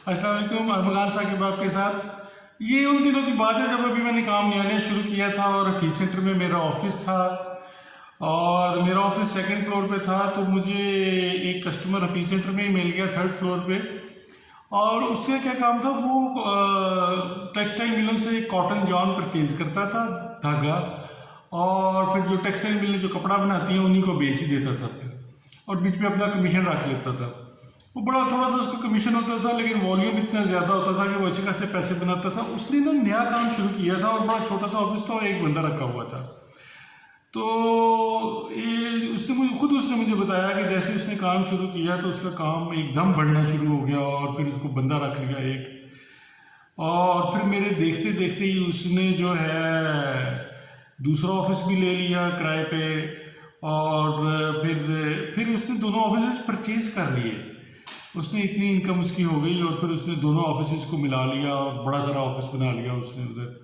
अस्सलाम वालेकुम। अरमगान साकिब आपके साथ। ये उन दिनों की बात है जब अभी मैंने काम नया नया शुरू किया था और हफीज सेंटर में मेरा ऑफिस था और मेरा ऑफिस सेकंड फ्लोर पे था। तो मुझे एक कस्टमर हफीज सेंटर में ही मिल गया थर्ड फ्लोर पे। और उसका क्या काम था, वो टेक्सटाइल मिलों से कॉटन जॉन परचेज करता था, धागा, और फिर जो टेक्सटाइल मिलें जो कपड़ा बनाती हैं उन्हीं को बेच ही देता था फिर, और बीच में अपना कमीशन रख लेता था। वो बड़ा थोड़ा सा उसको कमीशन होता था, लेकिन वॉल्यूम इतना ज़्यादा होता था कि वो अच्छे खासे पैसे बनाता था। उसने ना नया काम शुरू किया था और बड़ा छोटा सा ऑफिस था और एक बंदा रखा हुआ था। तो ये उसने मुझे बताया कि जैसे उसने काम शुरू किया तो उसका काम एकदम बढ़ना शुरू हो गया और फिर उसको बंदा रख लिया एक। और फिर मेरे देखते देखते ही उसने जो है दूसरा ऑफिस भी ले लिया किराए पे, और फिर उसने दोनों ऑफिस परचेज कर लिए। उसने इतनी इनकम उसकी हो गई और फिर उसने दोनों ऑफिस को मिला लिया और बड़ा सारा ऑफिस बना लिया उसने उधर।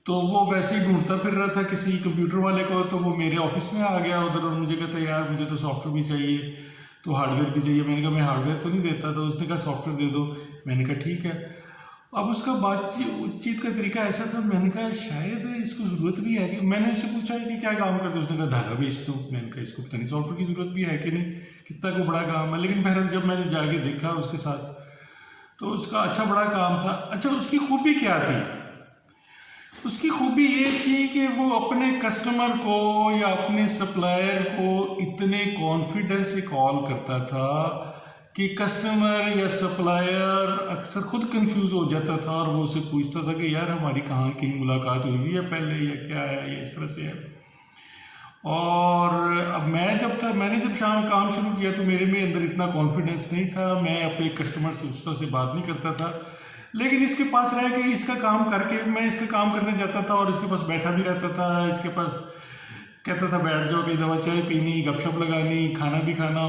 तो वो वैसे ही ढूंढता फिर रहा था किसी कंप्यूटर वाले को, तो वो मेरे ऑफिस में आ गया उधर और मुझे कहता यार मुझे तो सॉफ्टवेयर भी चाहिए, तो हार्डवेयर भी चाहिए। मैंने कहा मैं हार्डवेयर तो नहीं देता, तो उसने कहा सॉफ्टवेयर दे दो। मैंने कहा ठीक है। अब उसका बातचीत का तरीका ऐसा था, मैंने कहा शायद इसको ज़रूरत भी है कि, मैंने उससे पूछा है कि क्या काम करते हो, उसने कहा धागा बेच दो। मैंने कहा इसको पता नहीं सॉफ्टवेयर की ज़रूरत भी है कि नहीं, कितना को बड़ा काम है। लेकिन बहरहाल जब मैंने जाके देखा उसके साथ तो उसका अच्छा बड़ा काम था। अच्छा, उसकी खूबी क्या थी? उसकी खूबी ये थी कि वो अपने कस्टमर को या अपने सप्लायर को इतने कॉन्फिडेंस से कॉल करता था कि कस्टमर या सप्लायर अक्सर खुद कंफ्यूज हो जाता था और वो उससे पूछता था कि यार हमारी कहाँ कहीं मुलाकात हुई है पहले या क्या है, या इस तरह से है। और अब मैंने जब शाम काम शुरू किया तो मेरे में अंदर इतना कॉन्फिडेंस नहीं था, मैं अपने कस्टमर से उस तरह से बात नहीं करता था। लेकिन इसके पास रह के इसका काम करके मैं इसका काम करने जाता था और इसके पास बैठा भी रहता था। इसके पास कहता था बैठ जाओ, कहीं दवा चाय पीनी, गपशप लगानी, खाना भी खाना।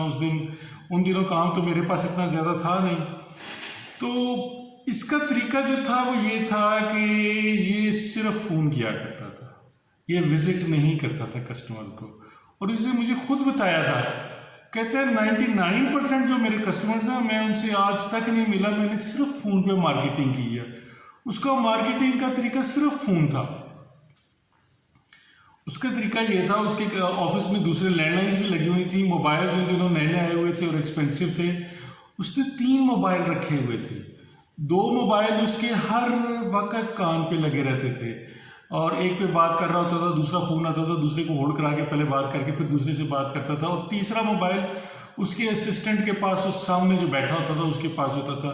उन दिनों काम तो मेरे पास इतना ज़्यादा था नहीं। तो इसका तरीका जो था वो ये था कि ये सिर्फ फ़ोन किया करता था, ये विजिट नहीं करता था कस्टमर को। और इसने मुझे खुद बताया था, कहते हैं 99% जो मेरे कस्टमर्स हैं मैं उनसे आज तक नहीं मिला, मैंने सिर्फ फ़ोन पे मार्केटिंग की है। उसका मार्केटिंग का तरीका सिर्फ फ़ोन था। उसका तरीका ये था, उसके ऑफिस में दूसरे लैंडलाइंस भी लगी हुई थी, मोबाइल जो दिनों नए नए आए हुए थे और एक्सपेंसिव थे। उसने 3 मोबाइल रखे हुए थे। 2 मोबाइल उसके हर वक्त कान पे लगे रहते थे और एक पे बात कर रहा होता था, दूसरा फ़ोन आता था, दूसरे को होल्ड करा के पहले बात करके फिर दूसरे से बात करता था, और तीसरा मोबाइल उसके असिस्टेंट के पास, उस सामने जो बैठा होता था उसके पास होता था।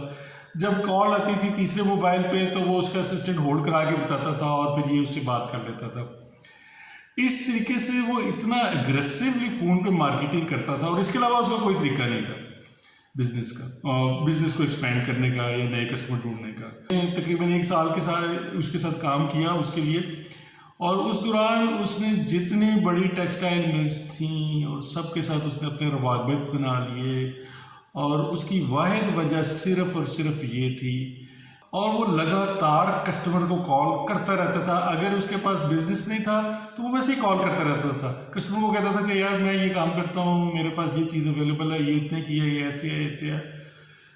जब कॉल आती थी तीसरे मोबाइल पे तो वो उसका असिस्टेंट होल्ड करा के बताता था और फिर ये उससे बात कर लेता था। इस तरीके से वो इतना एग्रेसिवली फ़ोन पे मार्केटिंग करता था और इसके अलावा उसका कोई तरीका नहीं था बिजनेस को एक्सपेंड करने का या नए कस्टमर ढूंढने का। तकरीबन 1 साल के साथ उसके साथ काम किया उसके लिए, और उस दौरान उसने जितनी बड़ी टेक्सटाइल मिल्स थी और सबके साथ उसने अपने रवाबित बना लिए। और उसकी वाहिद वजह सिर्फ और सिर्फ ये थी, और वो लगातार कस्टमर को कॉल करता रहता था। अगर उसके पास बिजनेस नहीं था तो वो वैसे ही कॉल करता रहता था। कस्टमर को कहता था कि यार मैं ये काम करता हूँ, मेरे पास ये चीज़ अवेलेबल है, ये इतने की है, ये ऐसे है, ऐसे है।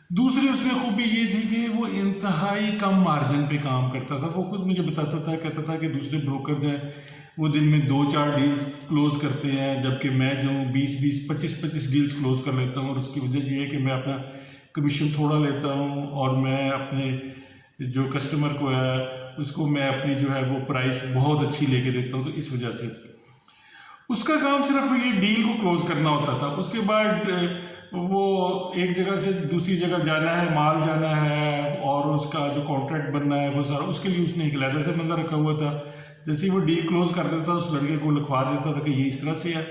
दूसरी उसमें खूबी ये थी कि वो इंतहाई कम मार्जिन पे काम करता था। वो खुद मुझे बताता था, कहता था कि दूसरे ब्रोकर हैं वो दिन में 2-4 डील्स क्लोज करते हैं, जबकि मैं जो 20-20, 25-25 डील्स क्लोज कर लेता हूँ। और उसकी वजह ये है कि मैं अपना कमीशन थोड़ा लेता हूँ और मैं अपने जो कस्टमर को है उसको मैं अपनी जो है वो प्राइस बहुत अच्छी लेके देता हूँ। तो इस वजह से उसका काम सिर्फ ये डील को क्लोज करना होता था। उसके बाद वो एक जगह से दूसरी जगह जाना है, माल जाना है और उसका जो कॉन्ट्रैक्ट बनना है वो सारा उसके लिए उसने एक लेटर से बंदा रखा हुआ था। जैसे ही वो डील क्लोज कर देता उस लड़के को लिखवा देता था कि ये इस तरह से है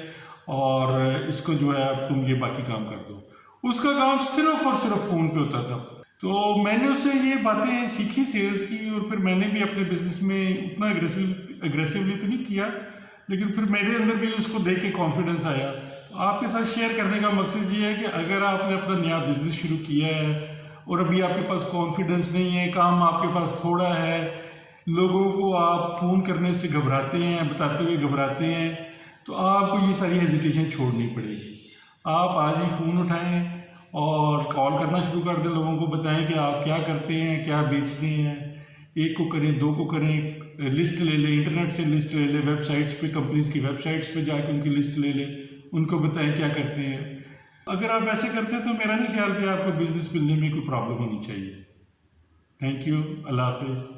और इसको जो है तुम ये बाकी काम कर दो। उसका काम सिर्फ और सिर्फ फ़ोन पे होता था। तो मैंने उससे ये बातें सीखी सेल्स की, और फिर मैंने भी अपने बिजनेस में उतना एग्रेसिवली तो नहीं किया, लेकिन फिर मेरे अंदर भी उसको देख के कॉन्फिडेंस आया। तो आपके साथ शेयर करने का मकसद ये है कि अगर आपने अपना नया बिजनेस शुरू किया है और अभी आपके पास कॉन्फिडेंस नहीं है, काम आपके पास थोड़ा है, लोगों को आप फ़ोन करने से घबराते हैं, बताते हुए घबराते हैं, तो आपको ये सारी हेजिटेशन छोड़नी पड़ेगी। आप आज ही फ़ोन उठाएं और कॉल करना शुरू कर दें, लोगों को बताएं कि आप क्या करते हैं, क्या बेचते हैं। एक को करें, दो को करें, लिस्ट ले लें, इंटरनेट से लिस्ट ले लें, वेबसाइट्स पे, कंपनीज की वेबसाइट्स पे जाके उनकी लिस्ट ले लें, उनको बताएं क्या करते हैं। अगर आप ऐसे करते हैं तो मेरा नहीं ख्याल कि आपको बिजनेस मिलने में कोई प्रॉब्लम होनी चाहिए। थैंक यू, अल्लाह हाफिज़।